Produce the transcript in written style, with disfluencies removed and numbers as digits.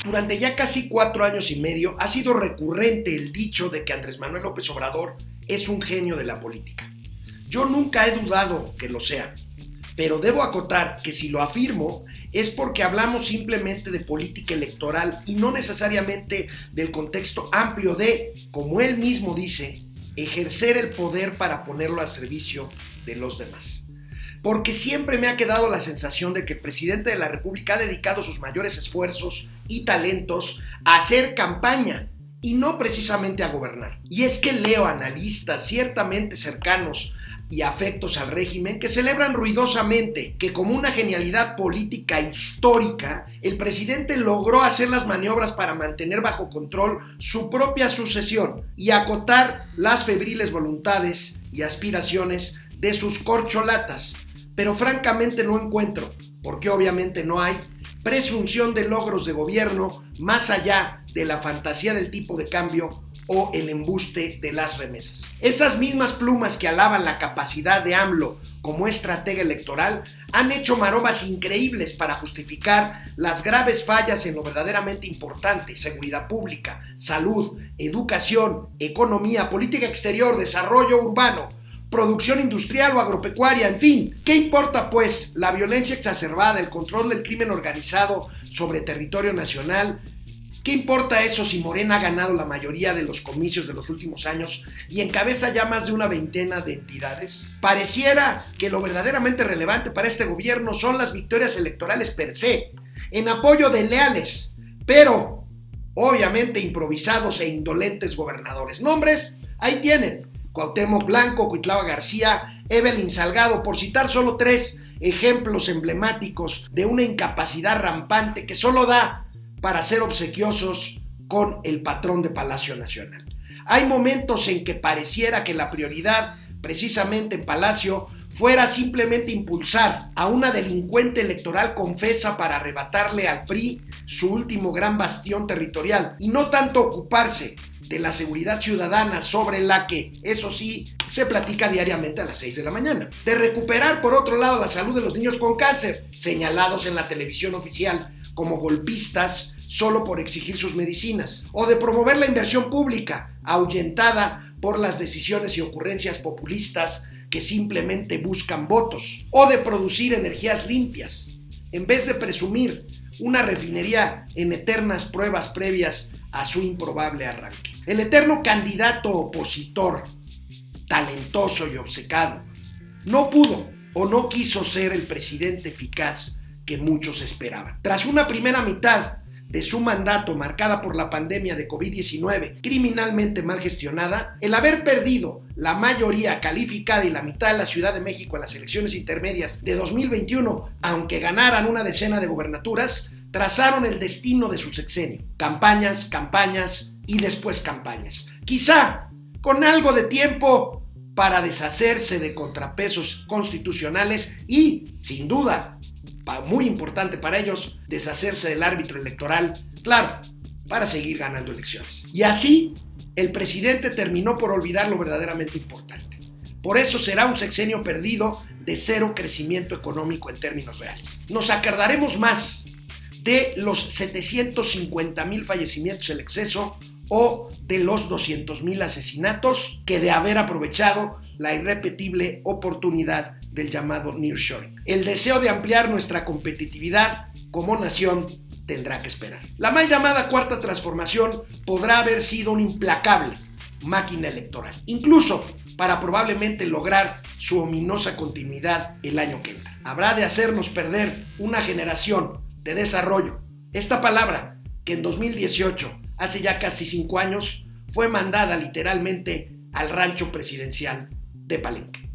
Durante ya casi 4 años y medio ha sido recurrente el dicho de que Andrés Manuel López Obrador es un genio de la política. Yo nunca he dudado que lo sea, pero debo acotar que si lo afirmo es porque hablamos simplemente de política electoral y no necesariamente del contexto amplio de, como él mismo dice, ejercer el poder para ponerlo al servicio de los demás. Porque siempre me ha quedado la sensación de que el presidente de la República ha dedicado sus mayores esfuerzos y talentos a hacer campaña y no precisamente a gobernar. Y es que leo analistas ciertamente cercanos y afectos al régimen que celebran ruidosamente que como una genialidad política histórica, el presidente logró hacer las maniobras para mantener bajo control su propia sucesión y acotar las febriles voluntades y aspiraciones de sus corcholatas. Pero francamente no encuentro, porque obviamente no hay, presunción de logros de gobierno más allá de la fantasía del tipo de cambio o el embuste de las remesas. Esas mismas plumas que alaban la capacidad de AMLO como estratega electoral han hecho maromas increíbles para justificar las graves fallas en lo verdaderamente importante: seguridad pública, salud, educación, economía, política exterior, desarrollo urbano, producción industrial o agropecuaria, en fin. ¿Qué importa pues la violencia exacerbada, el control del crimen organizado sobre territorio nacional? ¿Qué importa eso si Morena ha ganado la mayoría de los comicios de los últimos años y encabeza ya más de una veintena de entidades? Pareciera que lo verdaderamente relevante para este gobierno son las victorias electorales per se, en apoyo de leales, pero obviamente improvisados e indolentes gobernadores. Nombres, ahí tienen: Cuauhtémoc Blanco, Cuitlava García, Evelyn Salgado, por citar solo 3 ejemplos emblemáticos de una incapacidad rampante que solo da para ser obsequiosos con el patrón de Palacio Nacional. Hay momentos en que pareciera que la prioridad, precisamente en Palacio, fuera simplemente impulsar a una delincuente electoral confesa para arrebatarle al PRI su último gran bastión territorial, y no tanto ocuparse de la seguridad ciudadana, sobre la que, eso sí, se platica diariamente a las 6 de la mañana. De recuperar, por otro lado, la salud de los niños con cáncer, señalados en la televisión oficial como golpistas solo por exigir sus medicinas. O de promover la inversión pública, ahuyentada por las decisiones y ocurrencias populistas que simplemente buscan votos. O de producir energías limpias, en vez de presumir una refinería en eternas pruebas previas a su improbable arranque. El eterno candidato opositor, talentoso y obcecado, no pudo o no quiso ser el presidente eficaz que muchos esperaban. Tras una primera mitad de su mandato marcada por la pandemia de COVID-19, criminalmente mal gestionada, el haber perdido la mayoría calificada y la mitad de la Ciudad de México en las elecciones intermedias de 2021, aunque ganaran una decena de gubernaturas, trazaron el destino de su sexenio. Campañas, campañas y después campañas. Quizá con algo de tiempo para deshacerse de contrapesos constitucionales y, sin duda, muy importante para ellos, deshacerse del árbitro electoral, claro, para seguir ganando elecciones. Y así, el presidente terminó por olvidar lo verdaderamente importante. Por eso será un sexenio perdido de cero crecimiento económico en términos reales. Nos acordaremos más de los 750,000 fallecimientos en exceso o de los 200,000 asesinatos que de haber aprovechado la irrepetible oportunidad del llamado nearshoring. El deseo de ampliar nuestra competitividad como nación tendrá que esperar. La mal llamada cuarta transformación podrá haber sido una implacable máquina electoral, incluso para probablemente lograr su ominosa continuidad el año que entra. Habrá de hacernos perder una generación de desarrollo. Esta palabra que en 2018, hace ya casi 5 años, fue mandada literalmente al rancho presidencial de Palenque.